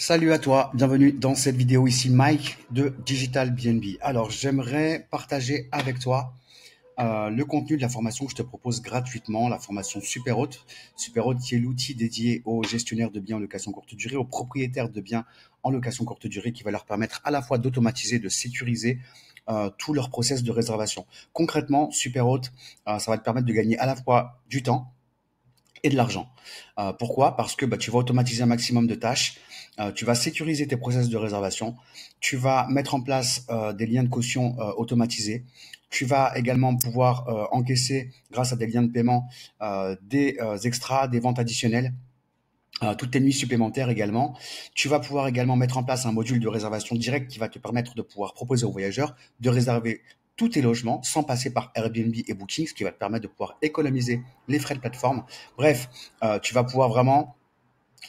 Salut à toi, bienvenue dans cette vidéo ici Mike de Digital BNB. Alors j'aimerais partager avec toi le contenu de la formation que je te propose gratuitement, la formation Super Hôte. Super Hôte qui est l'outil dédié aux gestionnaires de biens en location courte durée, aux propriétaires de biens en location courte durée qui va leur permettre à la fois d'automatiser, de sécuriser tout leur process de réservation. Concrètement, Super Hôte, ça va te permettre de gagner à la fois du temps et de l'argent. Pourquoi? Parce que tu vas automatiser un maximum de tâches, tu vas sécuriser tes process de réservation, tu vas mettre en place des liens de caution automatisés, tu vas également pouvoir encaisser grâce à des liens de paiement des extras, des ventes additionnelles. Toutes tes nuits supplémentaires également. Tu vas pouvoir également mettre en place un module de réservation directe qui va te permettre de pouvoir proposer aux voyageurs de réserver tous tes logements sans passer par Airbnb et Booking, ce qui va te permettre de pouvoir économiser les frais de plateforme. Bref, tu vas pouvoir vraiment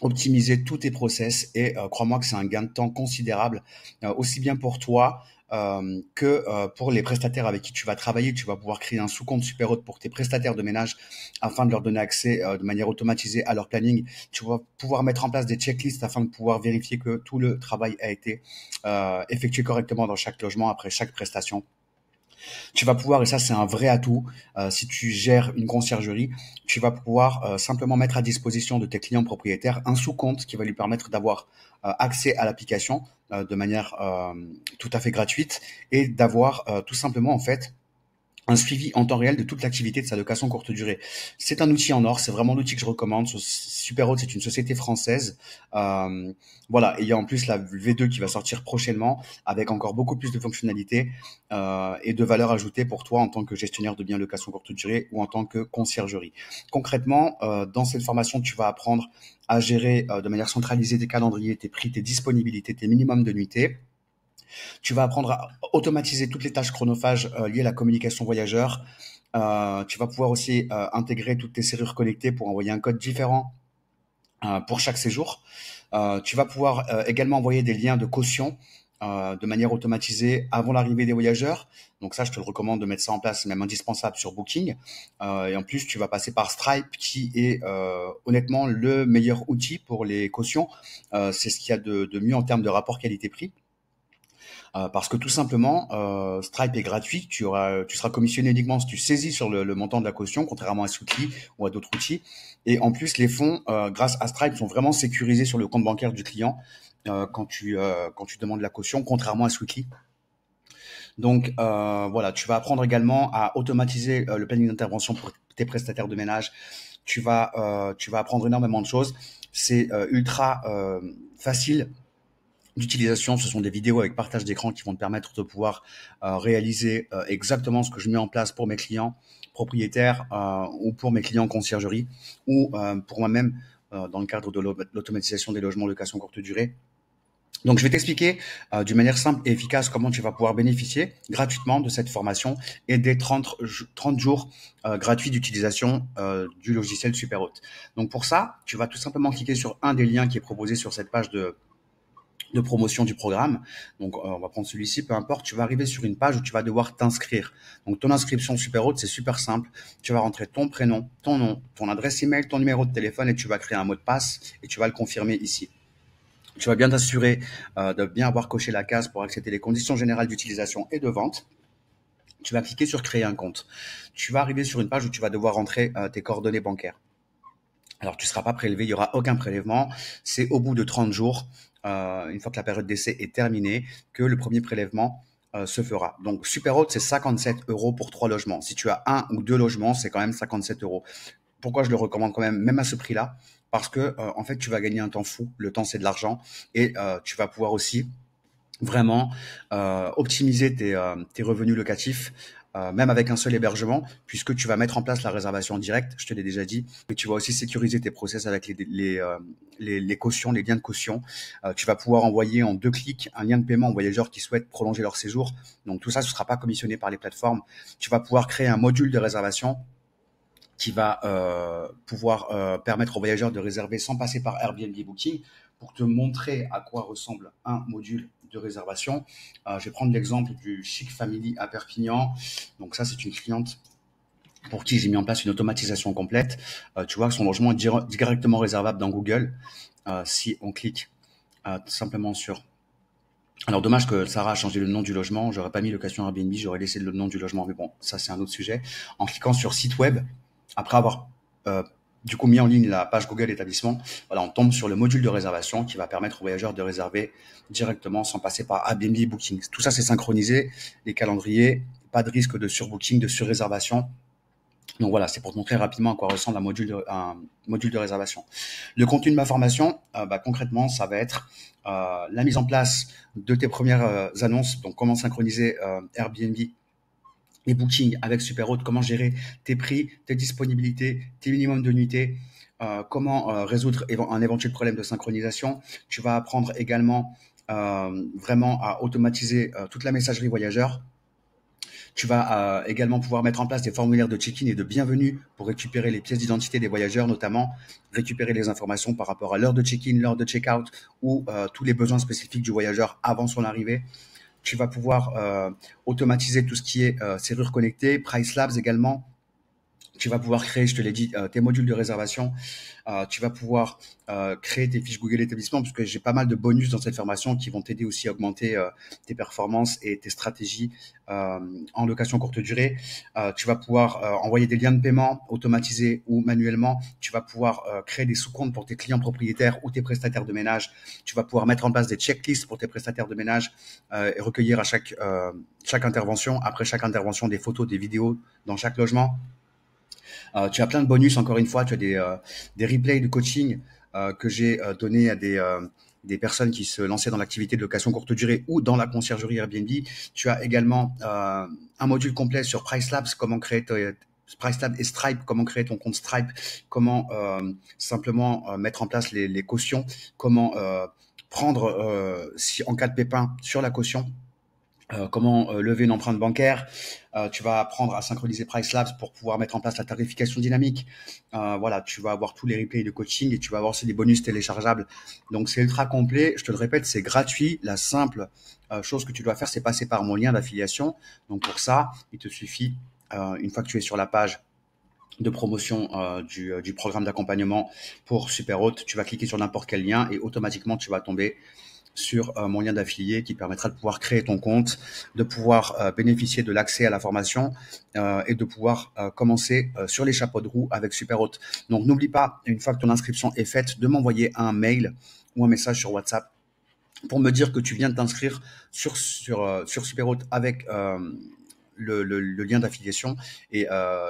optimiser tous tes process et crois-moi que c'est un gain de temps considérable, aussi bien pour toi que pour les prestataires avec qui tu vas travailler. Tu vas pouvoir créer un sous-compte Superhôte pour tes prestataires de ménage afin de leur donner accès de manière automatisée à leur planning. Tu vas pouvoir mettre en place des checklists afin de pouvoir vérifier que tout le travail a été effectué correctement dans chaque logement après chaque prestation. Tu vas pouvoir, et ça c'est un vrai atout, si tu gères une conciergerie, tu vas pouvoir simplement mettre à disposition de tes clients propriétaires un sous-compte qui va lui permettre d'avoir accès à l'application de manière tout à fait gratuite et d'avoir tout simplement en fait un suivi en temps réel de toute l'activité de sa location courte durée. C'est un outil en or, c'est vraiment l'outil que je recommande. Superhôte, c'est une société française. Voilà, et il y a en plus la V2 qui va sortir prochainement avec encore beaucoup plus de fonctionnalités et de valeur ajoutée pour toi en tant que gestionnaire de biens location courte durée ou en tant que conciergerie. Concrètement, dans cette formation, tu vas apprendre à gérer de manière centralisée tes calendriers, tes prix, tes disponibilités, tes minimums de nuitées. Tu vas apprendre à automatiser toutes les tâches chronophages liées à la communication voyageur. Tu vas pouvoir aussi intégrer toutes tes serrures connectées pour envoyer un code différent pour chaque séjour. Tu vas pouvoir également envoyer des liens de caution de manière automatisée avant l'arrivée des voyageurs. Donc ça, je te le recommande de mettre ça en place, c'est même indispensable sur Booking. Et en plus, tu vas passer par Stripe, qui est honnêtement le meilleur outil pour les cautions. C'est ce qu'il y a de mieux en termes de rapport qualité-prix. Parce que tout simplement, Stripe est gratuit. Tu seras commissionné uniquement si tu saisis sur le montant de la caution, contrairement à Sweetly ou à d'autres outils. Et en plus, les fonds, grâce à Stripe, sont vraiment sécurisés sur le compte bancaire du client quand tu demandes la caution, contrairement à Sweetly. Donc voilà, tu vas apprendre également à automatiser le planning d'intervention pour tes prestataires de ménage. Tu vas apprendre énormément de choses. C'est ultra facile d'utilisation. Ce sont des vidéos avec partage d'écran qui vont te permettre de pouvoir réaliser exactement ce que je mets en place pour mes clients propriétaires ou pour mes clients conciergerie ou pour moi-même dans le cadre de l'automatisation des logements location courte durée. Donc, je vais t'expliquer d'une manière simple et efficace comment tu vas pouvoir bénéficier gratuitement de cette formation et des 30 jours gratuits d'utilisation du logiciel Superhôte. Donc, pour ça, tu vas tout simplement cliquer sur un des liens qui est proposé sur cette page de promotion du programme. Donc, on va prendre celui-ci, peu importe. Tu vas arriver sur une page où tu vas devoir t'inscrire. Donc, ton inscription Superhôte, c'est super simple. Tu vas rentrer ton prénom, ton nom, ton adresse email, ton numéro de téléphone et tu vas créer un mot de passe et tu vas le confirmer ici. Tu vas bien t'assurer de bien avoir coché la case pour accepter les conditions générales d'utilisation et de vente. Tu vas cliquer sur créer un compte. Tu vas arriver sur une page où tu vas devoir rentrer tes coordonnées bancaires. Alors, tu ne seras pas prélevé, il n'y aura aucun prélèvement. C'est au bout de 30 jours, une fois que la période d'essai est terminée, que le premier prélèvement se fera. Donc, Superhôte, c'est 57 € pour 3 logements. Si tu as un ou deux logements, c'est quand même 57 €. Pourquoi je le recommande quand même à ce prix-là? Parce que en fait, tu vas gagner un temps fou. Le temps, c'est de l'argent. Et tu vas pouvoir aussi vraiment optimiser tes revenus locatifs, même avec un seul hébergement, puisque tu vas mettre en place la réservation directe, je te l'ai déjà dit, mais tu vas aussi sécuriser tes process avec les cautions, les liens de caution. Tu vas pouvoir envoyer en 2 clics un lien de paiement aux voyageurs qui souhaitent prolonger leur séjour. Donc tout ça, ce ne sera pas commissionné par les plateformes. Tu vas pouvoir créer un module de réservation qui va pouvoir permettre aux voyageurs de réserver sans passer par Airbnb Booking. Pour te montrer à quoi ressemble un module de réservation, je vais prendre l'exemple du Chic Family à Perpignan. Donc ça, c'est une cliente pour qui j'ai mis en place une automatisation complète. Tu vois que son logement est directement réservable dans Google. Si on clique simplement sur... Alors dommage que Sarah a changé le nom du logement. J'aurais pas mis location Airbnb, j'aurais laissé le nom du logement. Mais bon, ça c'est un autre sujet. En cliquant sur site web, après avoir euh, du coup mis en ligne la page Google établissement, voilà, on tombe sur le module de réservation qui va permettre aux voyageurs de réserver directement sans passer par Airbnb Booking. Tout ça c'est synchronisé, les calendriers, pas de risque de surbooking, de surréservation. Donc voilà, c'est pour te montrer rapidement à quoi ressemble un module de réservation. Le contenu de ma formation, concrètement, ça va être la mise en place de tes premières annonces, donc comment synchroniser Airbnb et Booking avec Superhot, comment gérer tes prix, tes disponibilités, tes minimums de nuitées, comment résoudre un éventuel problème de synchronisation. Tu vas apprendre également vraiment à automatiser toute la messagerie voyageur. Tu vas également pouvoir mettre en place des formulaires de check-in et de bienvenue pour récupérer les pièces d'identité des voyageurs, notamment récupérer les informations par rapport à l'heure de check-in, l'heure de check-out ou tous les besoins spécifiques du voyageur avant son arrivée. Tu vas pouvoir automatiser tout ce qui est serrure connectée, Price Labs également. Tu vas pouvoir créer, je te l'ai dit, tes modules de réservation. Tu vas pouvoir créer tes fiches Google établissement, parce que j'ai pas mal de bonus dans cette formation qui vont t'aider aussi à augmenter tes performances et tes stratégies en location courte durée. Tu vas pouvoir envoyer des liens de paiement automatisés ou manuellement. Tu vas pouvoir créer des sous-comptes pour tes clients propriétaires ou tes prestataires de ménage. Tu vas pouvoir mettre en place des checklists pour tes prestataires de ménage et recueillir à chaque intervention, après chaque intervention, des photos, des vidéos dans chaque logement. Tu as plein de bonus, encore une fois, tu as des replays de coaching que j'ai donné à des personnes qui se lançaient dans l'activité de location courte durée ou dans la conciergerie Airbnb. Tu as également un module complet sur Price Labs, comment créer Price Labs et Stripe, comment créer ton compte Stripe, comment simplement mettre en place les cautions, comment prendre, si en cas de pépin, sur la caution. Comment lever une empreinte bancaire. Tu vas apprendre à synchroniser Price Labs pour pouvoir mettre en place la tarification dynamique. Voilà, tu vas avoir tous les replays de coaching et tu vas avoir aussi des bonus téléchargeables. Donc c'est ultra complet. Je te le répète, c'est gratuit. La simple chose que tu dois faire, c'est passer par mon lien d'affiliation. Donc pour ça, il te suffit, une fois que tu es sur la page de promotion du programme d'accompagnement pour Superhot, tu vas cliquer sur n'importe quel lien et automatiquement tu vas tomber sur mon lien d'affilié qui permettra de pouvoir créer ton compte, de pouvoir bénéficier de l'accès à la formation et de pouvoir commencer sur les chapeaux de roue avec Superhot. Donc n'oublie pas, une fois que ton inscription est faite, de m'envoyer un mail ou un message sur WhatsApp pour me dire que tu viens de t'inscrire sur Superhot avec le lien d'affiliation et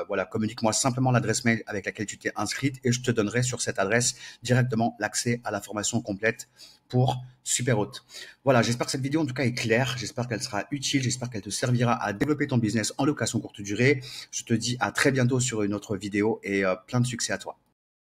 voilà, communique-moi simplement l'adresse mail avec laquelle tu t'es inscrite et je te donnerai sur cette adresse directement l'accès à la formation complète pour Superhot. Voilà, j'espère que cette vidéo en tout cas est claire, j'espère qu'elle sera utile, j'espère qu'elle te servira à développer ton business en location courte durée. Je te dis à très bientôt sur une autre vidéo et plein de succès à toi.